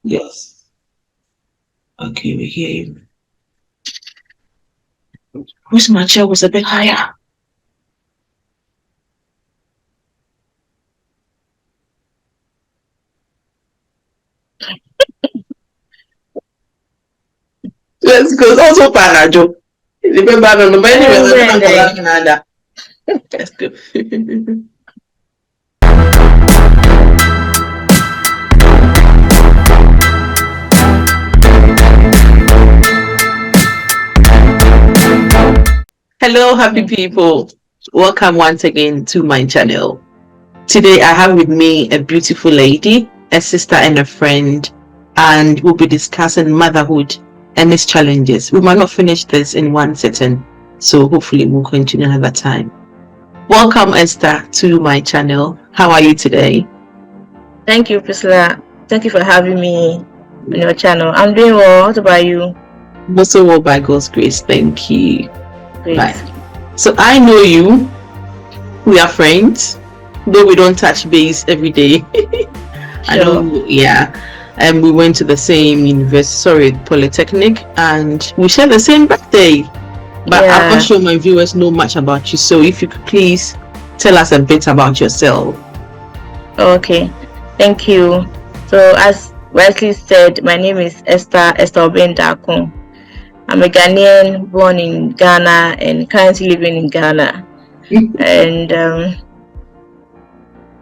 Yes. Okay, we hear you. Wish my chair was a bit higher. Let's go. Also, Panajo. Remember, no, but anyway, we're not Bende. going to Let's go. Hello, happy people. Welcome once again to my channel. Today I have with me a beautiful lady, a sister and a friend, and we'll be discussing motherhood and its challenges. We might not finish this in one sitting, so hopefully we'll continue another time. Welcome, Esther, to my channel. How are you today? Thank you, Priscilla. Thank you for having me on your channel. I'm doing well. What about you? Also well, by God's grace. Thank you. Great. Right. So I know you. We are friends, though we don't touch base every day. I know, yeah. And we went to the same polytechnic, and we share the same birthday. But I'm not sure my viewers know much about you. So if you could please tell us a bit about yourself. Okay, thank you. So as Wesley said, my name is Esther Obeng Darko. I'm a Ghanaian born in Ghana and currently living in Ghana. And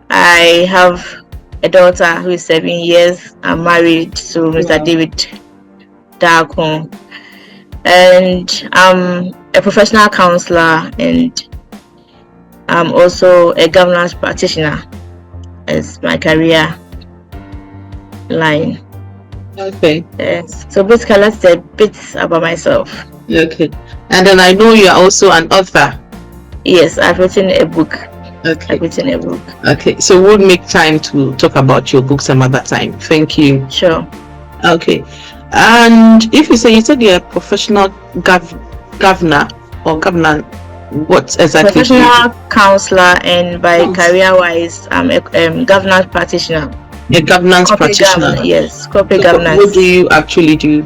I have a daughter who is 7 years. I'm married to Mr. David Darko. And I'm a professional counselor, and I'm also a governance practitioner as my career line. Okay. Yes. So basically, let's say a bit about myself. Okay. And then I know you are also an author. Yes, I've written a book. Okay. I've written a book. Okay. So we'll make time to talk about your book some other time. Thank you. Sure. Okay. And if you said you're a professional governor or governor, what exactly? Professional counselor, and by career-wise, I'm a governance practitioner. A governance practitioner. Yes, corporate so governance. What do you actually do?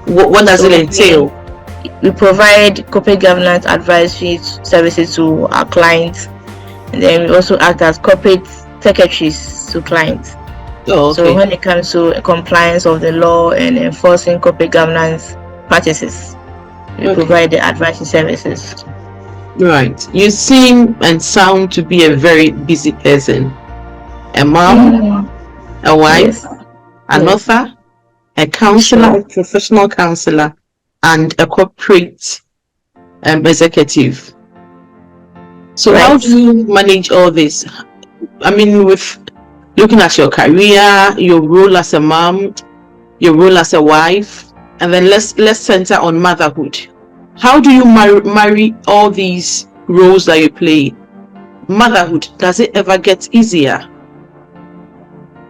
What does it entail? We provide corporate governance advisory services to our clients, and then we also act as corporate secretaries to clients. Oh, okay. So when it comes to compliance of the law and enforcing corporate governance practices, we provide the advisory services. Right. You seem and sound to be a very busy person. A mom, a wife, an author, a counselor, a professional counselor, and a corporate executive. So how do you manage all this? I mean, with looking at your career, your role as a mom, your role as a wife, and then let's center on motherhood. How do you marry all these roles that you play? Motherhood, does it ever get easier?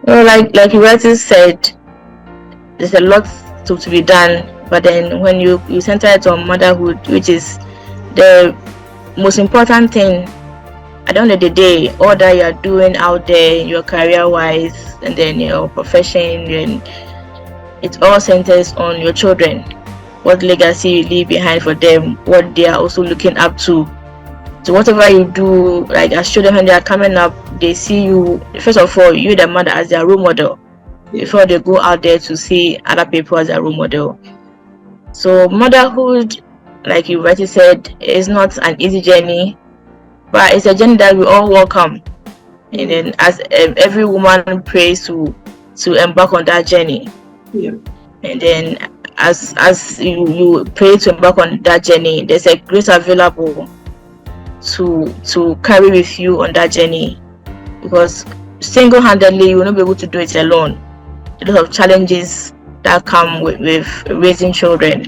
Well, like you already said, there's a lot to be done, but then when you center it on motherhood, which is the most important thing at the end of the day, all that you're doing out there, your career-wise, and then your profession, and it all centers on your children. What legacy you leave behind for them, what they are also looking up to. So whatever you do, like as children, when they are coming up, they see you, first of all, you the mother as their role model, before they go out there to see other people as their role model. So motherhood, like you already said, is not an easy journey, but it's a journey that we all welcome. And then as every woman prays to embark on that journey. And then as you pray to embark on that journey, there's a grace available to carry with you on that journey, because single-handedly you will not be able to do it alone. A lot of challenges that come with raising children,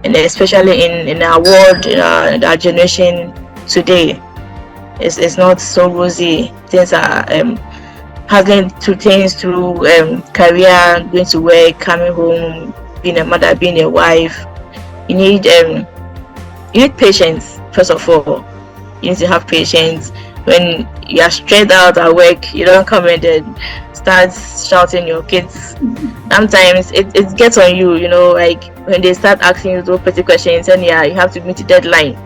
and especially in our world, in our generation today, it's not so rosy. Things are handling two things through career, going to work, coming home, being a mother, being a wife. You need patience. First of all, you need to have patience, when you are stressed out at work, you don't come in and start shouting your kids. Sometimes it gets on you, you know, like when they start asking you those petty questions, and yeah, you have to meet the deadline.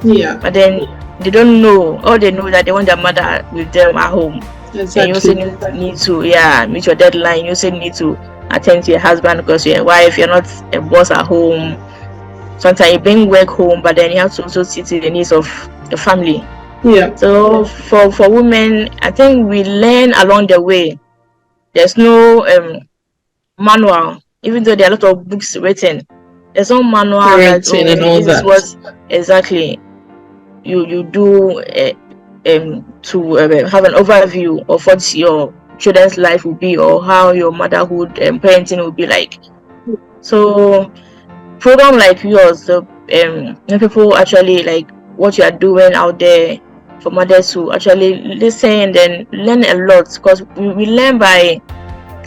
Yeah. But then they don't know. All they know that they want their mother with them at home. Exactly. And you also need to meet your deadline. You also need to attend to your husband because you're a wife. You're not a boss at home. Sometimes you bring work home, but then you have to also see to the needs of the family. Yeah. So for women, I think we learn along the way. There's no manual, even though there are a lot of books written. There's no manual that this is what exactly you do to have an overview of what your children's life will be, or how your motherhood and parenting will be like. So program like yours, people actually like what you are doing out there for mothers to actually listen and then learn a lot, because we learn by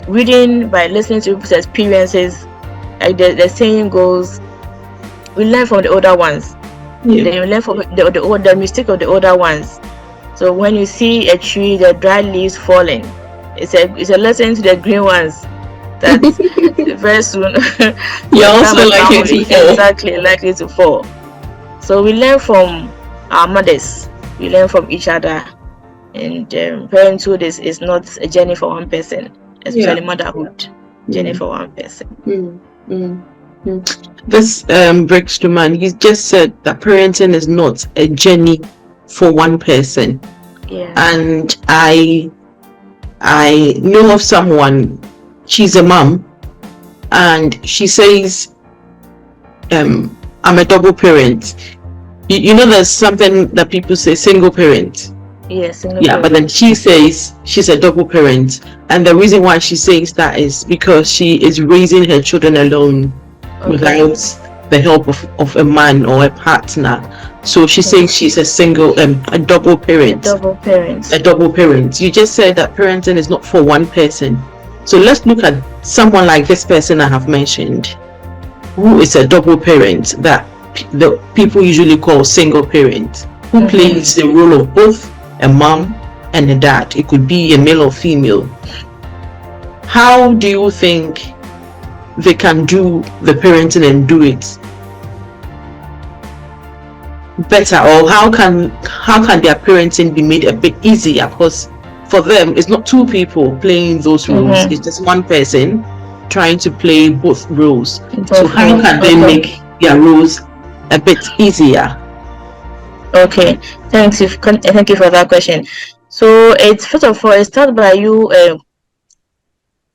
reading, by listening to people's experiences. Like the saying goes, we learn from the older ones. Yeah. Then you learn from the mistake of the older ones. So when you see a tree, the dry leaves falling, it's a lesson to the green ones that very soon you're also likely to fall. So we learn from our mothers, we learn from each other, and parenthood is not a journey for one person, especially motherhood, journey for one person. This breaks to mind. He just said that parenting is not a journey for one person. Yeah. And I know of someone, she's a mom, and she says, I'm a double parent. You know, there's something that people say, single parent. Yes. Yeah, but then she says she's a double parent, and the reason why she says that is because she is raising her children alone, without the help of a man or a partner. So she says she's a double parent. A double parent. You just said that parenting is not for one person. So let's look at someone like this person I have mentioned, who is a double parent, that the people usually call single parent, who plays the role of both a mom and a dad. It could be a male or female. How do you think they can do the parenting and do it better, or how can their parenting be made a bit easier? Because for them, it's not two people playing those roles, it's just one person trying to play both roles. So how can they make their roles a bit easier? Okay, thank you for that question. So it's first of all, it starts by you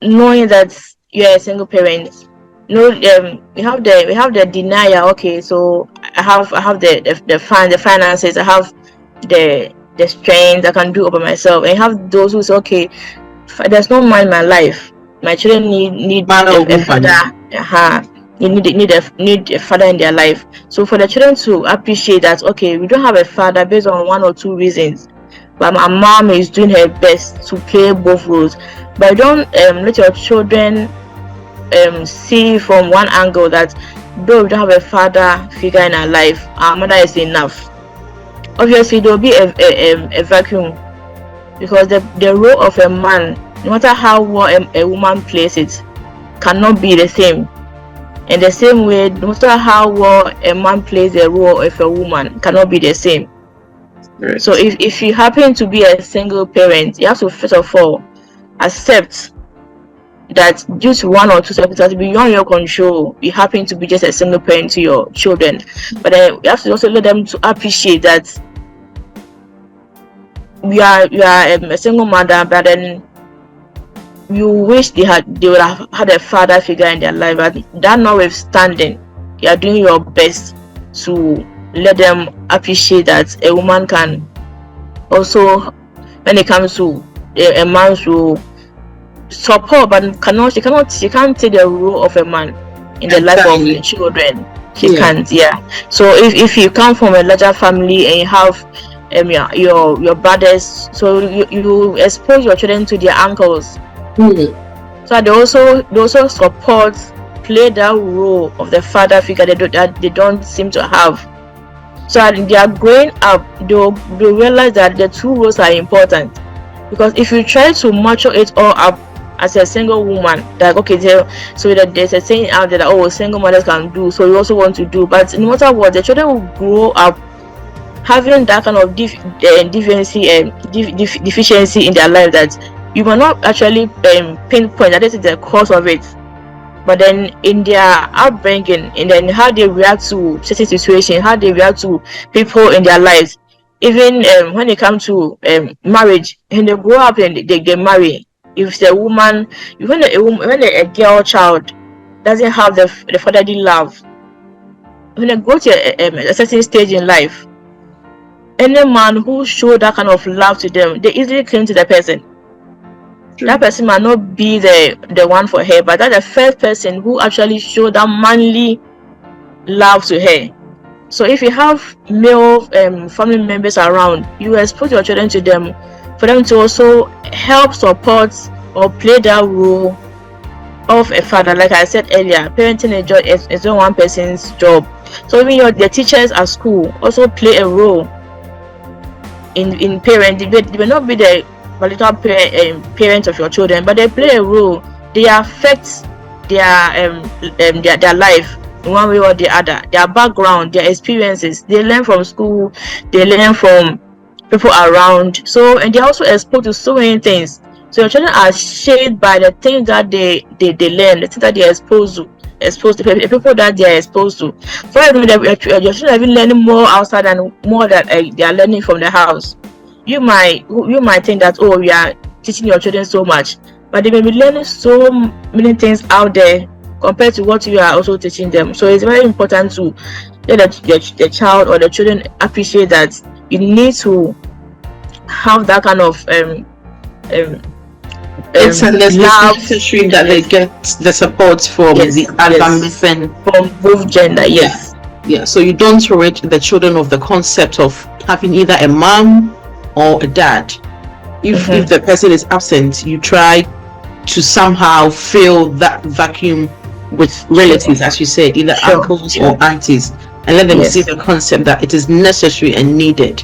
knowing that you're a single parent. No, we have the denial. Okay, so I have the finances, I have the strength, I can do it by myself. And you have those who say, okay, there's no man in my life, my children need a father. You need a father in their life. So for the children to appreciate that, okay, we don't have a father based on one or two reasons, but my mom is doing her best to play both roles. But don't let your children see from one angle that though we don't have a father figure in our life, our mother is enough. Obviously there will be a vacuum, because the role of a man, no matter how well a woman plays it, cannot be the same. In the same way, no matter how well a man plays the role of a woman, cannot be the same. Right. So if you happen to be a single parent, you have to first of all accept that due to one or two circumstances beyond your control, you happen to be just a single parent to your children. But then you have to also let them to appreciate that you are a single mother, but then you wish they would have had a father figure in their life. But that notwithstanding, you are doing your best to let them appreciate that a woman can also, when it comes to a man's role, support, but she can't take the role of a man in the life of the children. She can't. So if you come from a larger family and you have your brothers, so you expose your children to their uncles. So they also support, play that role of the father figure that they don't seem to have. So as they are growing up, they'll realize that the two roles are important. Because if you try to mature it all up as a single woman, that okay, so that there's a saying out there that oh, single mothers can do, so you also want to do. But no matter what, the children will grow up having that kind of deficiency in their life that you might not actually pinpoint that this is the cause of it. But then in their upbringing, and then how they react to certain situations, how they react to people in their lives, even when it comes to marriage, and they grow up and they marry. If the woman, when a girl child doesn't have the fatherly love, when they go to a certain stage in life, any man who show that kind of love to them, they easily cling to the person. True. That person might not be the one for her, but that's the first person who actually showed that manly love to her. So if you have male family members around, you expose your children to them for them to also help support or play that role of a father. Like I said earlier, parenting is not one person's job. So even the teachers at school also play a role in parenting. They may not be the biological parents of your children, but they play a role. They affect their life in one way or the other. Their background, their experiences, they learn from school, they learn from people around. So, and they're also exposed to so many things. So your children are shaped by the things that they learn, the things that they're exposed to the people that they are exposed to. For example, your children are even learning more outside and more that they are learning from the house. You might think that oh, we are teaching your children so much, but they may be learning so many things out there compared to what you are also teaching them. So it's very important to let the child or the children appreciate that you need to have that kind of it's necessary that they get the support from the other from both gender. Yes. Yeah. So you don't rid the children of the concept of having either a mom or a dad. If the person is absent, you try to somehow fill that vacuum with relatives, as you said, either uncles or aunties, and let them see the concept that it is necessary and needed.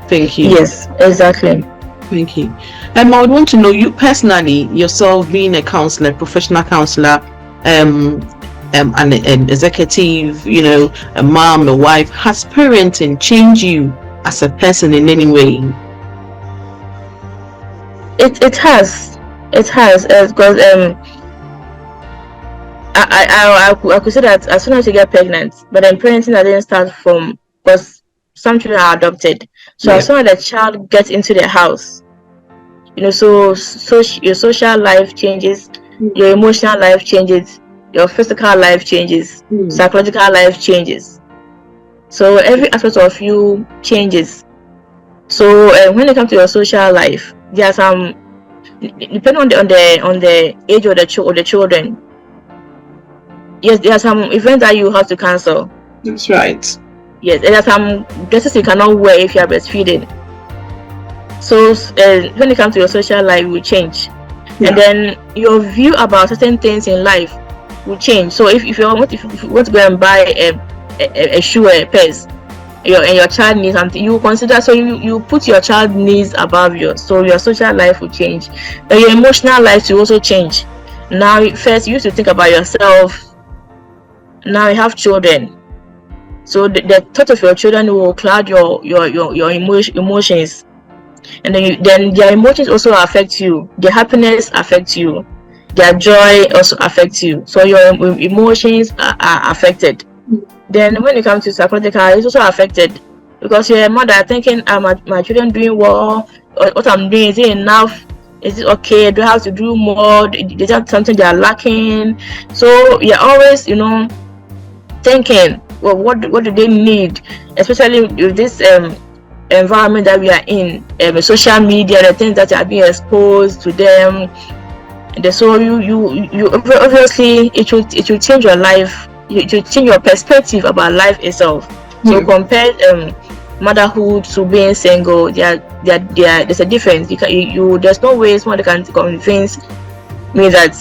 Thank you. Yes, exactly. Thank you. I would want to know, you personally, yourself being a counselor, professional counselor, an executive, a mom, a wife, has parenting changed you as a person in any way? It has because I could say that as soon as you get pregnant, but then parenting didn't start from, because some children are adopted. So as soon as the child gets into the house, so your social life changes, your emotional life changes, your physical life changes, psychological life changes. So every aspect of you changes. So when it comes to your social life, there are some, depending on the age of the children. Yes, there are some events that you have to cancel. That's right. Yes, there are some dresses you cannot wear if you are breastfeeding. So when it comes to your social life, will change, and then your view about certain things in life will change. So if you want to go and buy a shoe or a purse, and your child needs something, you consider, so you put your child needs above yours. So your social life will change, but your emotional life will also change. Now first you used to think about yourself, now you have children, so the thought of your children will cloud your emotions, and then their emotions also affect you, their happiness affects you, their joy also affects you, so your emotions are affected. Then when it comes to psychological, it's also affected, because you're a mother thinking, are my children doing well? What I'm doing, is it enough? Is it okay? Do I have to do more? Is that something they are lacking? So you're always, thinking, well, what do they need? Especially with this environment that we are in, social media, the things that are being exposed to them. And so you obviously it will change your life. It will change your perspective about life itself. So compare motherhood to being single, there's a difference. There's no way someone can convince me that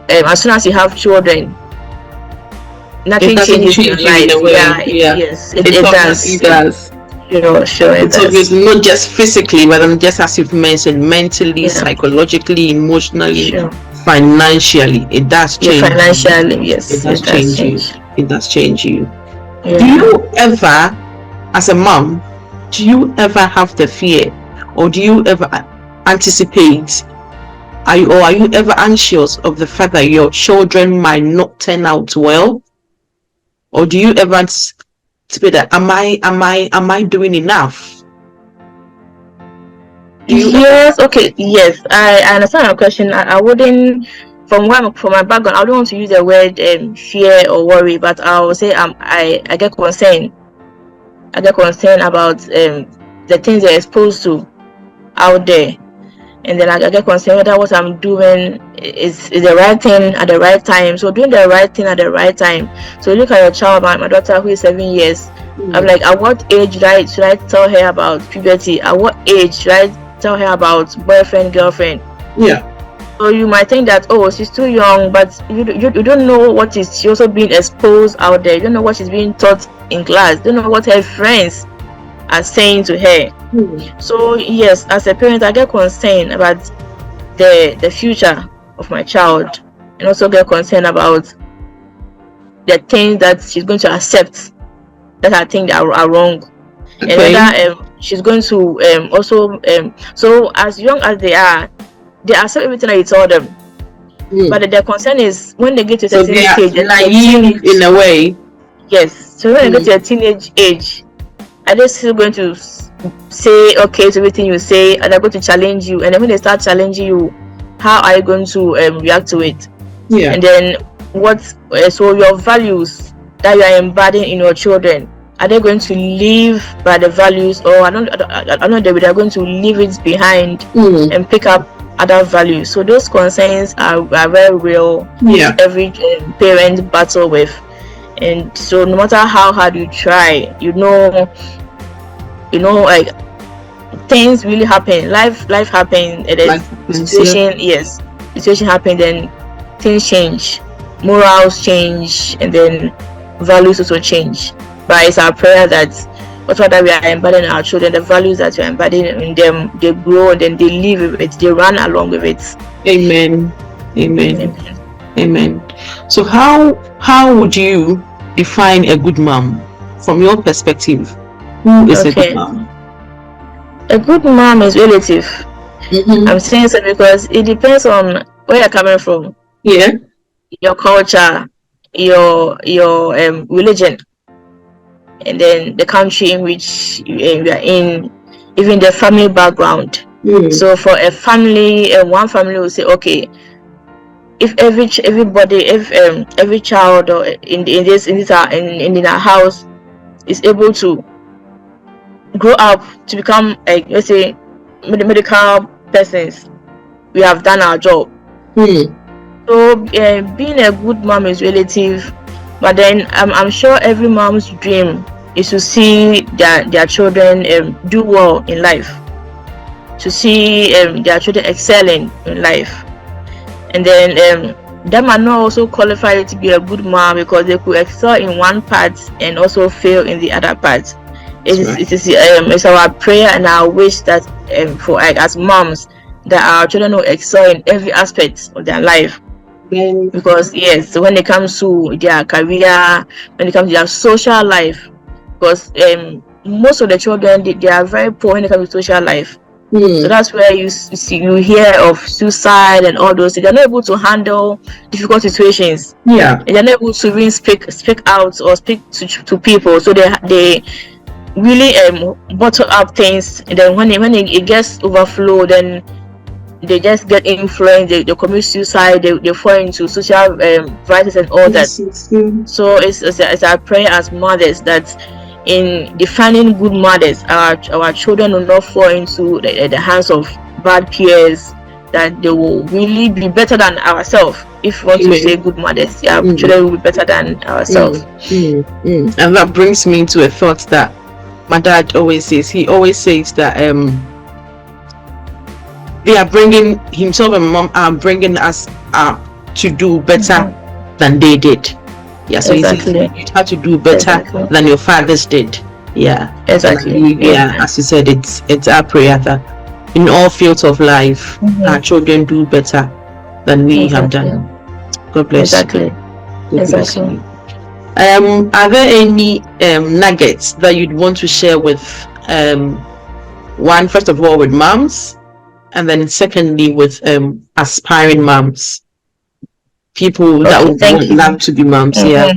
as soon as you have children, nothing changes in your life. In a way. Yes, it does. It does. Sure, it's obviously not just physically, but just as you've mentioned, mentally, psychologically, emotionally, financially. It does change. Financially, yes. It does change you. It does change you. Yeah. Do you ever, as a mom, do you ever have the fear, or do you ever anticipate, are you ever anxious of the fact that your children might not turn out well? Or do you ever anticipate that am I doing enough? Yes, okay, yes. I understand your question. I wouldn't, from my background, I don't want to use the word fear or worry, but I will say I get concerned. I get concerned about the things they're exposed to out there, and then I get concerned whether what I'm doing is the right thing at the right time. So doing the right thing at the right time. So look at your child, my daughter who is 7 years. I'm like, at what age should I tell her about puberty? At what age should I tell her about boyfriend, girlfriend? Yeah. So you might think that, oh, she's too young, but you don't know what is she also being exposed out there. You don't know what she's being taught in class. You don't know what her friends are saying to her. So yes, as a parent, I get concerned about the future of my child, and also get concerned about the things that she's going to accept that I think are wrong. Okay. And whether she's going to also so as young as they accept everything that you tell them. But their concern is when they get to a certain stage, they're naive in a way. Yes. So when they get to a teenage age, are they still going to say okay to everything you say, and they're going to challenge you? And then when they start challenging you, how are you going to react to it? Yeah. And then so your values that you are embodying in your children, are they going to live by the values, or I don't know they're going to leave it behind and pick up other values? So those concerns are very real. Every parent battle with. And so no matter how hard you try, you know like things really happen. Life happens, and situation happen, then things change, morals change, and then values also change. But it's our prayer that whatever we are embedding in our children, the values that we are embedding in them, they grow and then they live with it, they run along with it. Amen. So how would you define a good mom from your perspective? Who is a good mom? A good mom is relative. I'm saying so because it depends on where you're coming from. Yeah. Your culture, your religion, and then the country in which you are in, even the family background. So for a family, one family will say, okay, if every child or in our house is able to grow up to become let's say medical persons, we have done our job. So being a good mom is relative, but then I'm sure every mom's dream is to see their children do well in life, to see their children excelling in life. And then that might not also qualify to be a good mom, because they could excel in one part and also fail in the other part. It's our prayer and our wish that for as moms, that our children will excel in every aspect of their life. Because yes, when it comes to their career, when it comes to their social life, because most of the children they are very poor when it comes to social life. So that's where you hear of suicide and all those. They're not able to handle difficult situations. And they're not able to even speak out or speak to people. So they really bottle up things, and then when it gets overflow, then they just get influenced, they commit suicide, they fall into social vices and all that. So it's our prayer as mothers that in defining good mothers, our children will not fall into the hands of bad peers, that they will really be better than ourselves. If we want to say good mothers, children will be better than ourselves. And that brings me to a thought that my dad always says. He always says that they are bringing, himself and mom are bringing us up to do better than they did. Yeah, so exactly. you have to do better than your fathers did. Yeah, exactly. Yeah, as you said, it's our prayer that in all fields of life, our children do better than we have done. God bless you. God bless you. Are there any nuggets that you'd want to share with one, first of all, with moms, and then secondly with aspiring moms, people that would love to be moms? Yeah.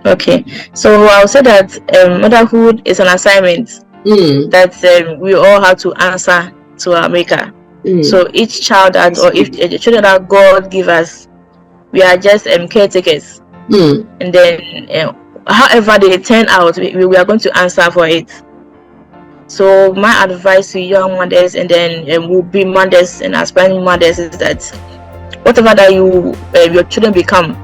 Okay, so I'll say that motherhood is an assignment that we all have to answer to our maker. So each child that, or if the children that God give us, we are just caretakers. And then however they turn out, we are going to answer for it. So my advice to young mothers and then will be mothers and aspiring mothers is that whatever that your children become,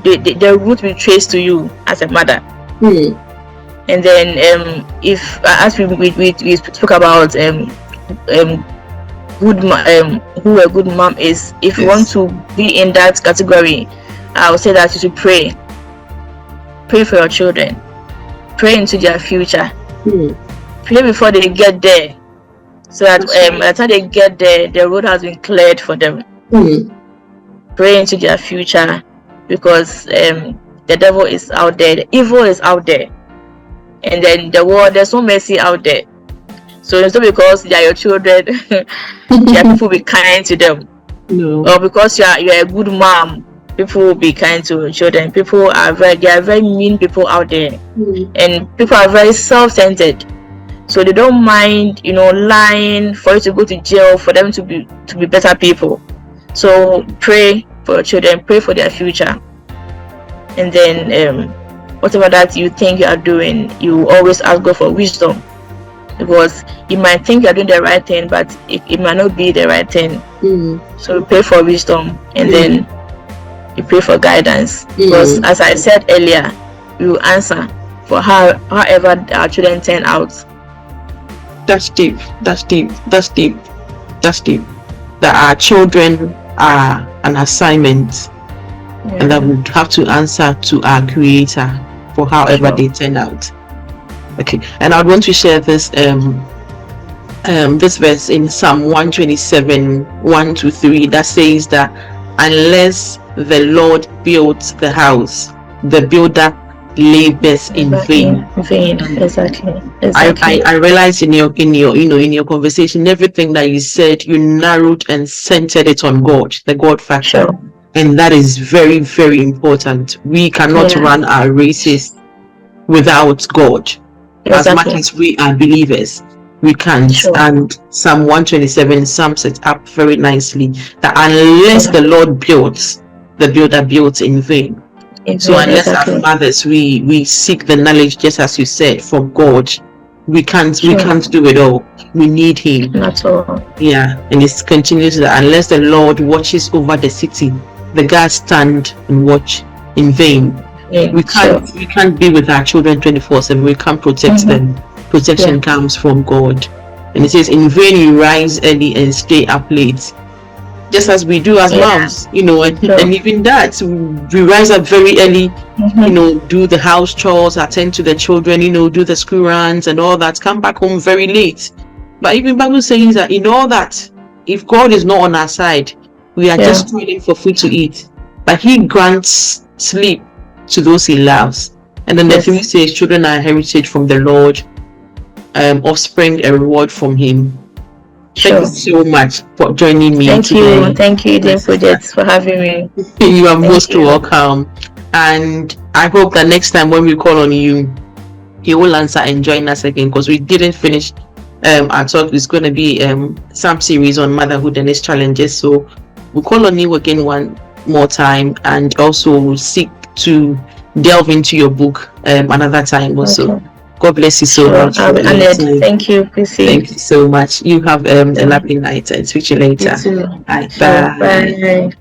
the root will trace to you as a mother. And then if as we spoke about who a good mom is, if you want to be in that category, I would say that you should pray for your children, pray into their future, pray before they get there, so that by the time they get there, the road has been cleared for them. Pray into their future, because the devil is out there, the evil is out there, and then the world, there's no mercy out there. So it's not because they are your children that people will be kind to them, or because you are a good mom, people will be kind to your children. People are very mean people out there, and people are very self-centered. So they don't mind, lying for you to go to jail, for them to be better people. So pray for your children, pray for their future, and then whatever that you think you are doing, you always ask God for wisdom, because you might think you're doing the right thing, but it might not be the right thing. So pray for wisdom, and then you pray for guidance, because as I said earlier, you answer for however our children turn out. That's deep. That our children are an assignment, and that we have to answer to our Creator for however they turn out. Okay, and I want to share this this verse in Psalm 127, 1-3, that says that unless the Lord builds the house, the builder labors in vain. Exactly. I realized in your conversation, everything that you said, you narrowed and centered it on God, the God factor. And that is very, very important. We cannot run our races without God. As much as we are believers, we can't. And Psalm 127 sums it up very nicely, that unless the Lord builds, the builder builds in vain. So unless as mothers we seek the knowledge, just as you said, from God, we can't do it all. We need Him. That's all. Yeah, and it continues that unless the Lord watches over the city, the guards stand and watch in vain. We can't be with our children 24/7. We can't protect them. Protection comes from God. And it says, in vain you rise early and stay up late. Just as we do as moms, and even that, we rise up very early, do the house chores, attend to the children, do the school runs and all that, come back home very late. But even Bible says that in all that, if God is not on our side, we are just toiling for food to eat. But He grants sleep to those He loves. And then the thing says, children are a heritage from the Lord, offspring a reward from Him. Thank you so much for joining me today. Thank you, Eden Project, for having me. You are most welcome. And I hope that next time when we call on you, you will answer and join us again, because we didn't finish our talk. It's going to be some series on motherhood and its challenges. So we'll call on you again one more time, and also seek to delve into your book another time also. God bless you so much. Thank you, Prissy. Thank you so much. You have a lovely night, and speak to you later. You too. Bye. Bye.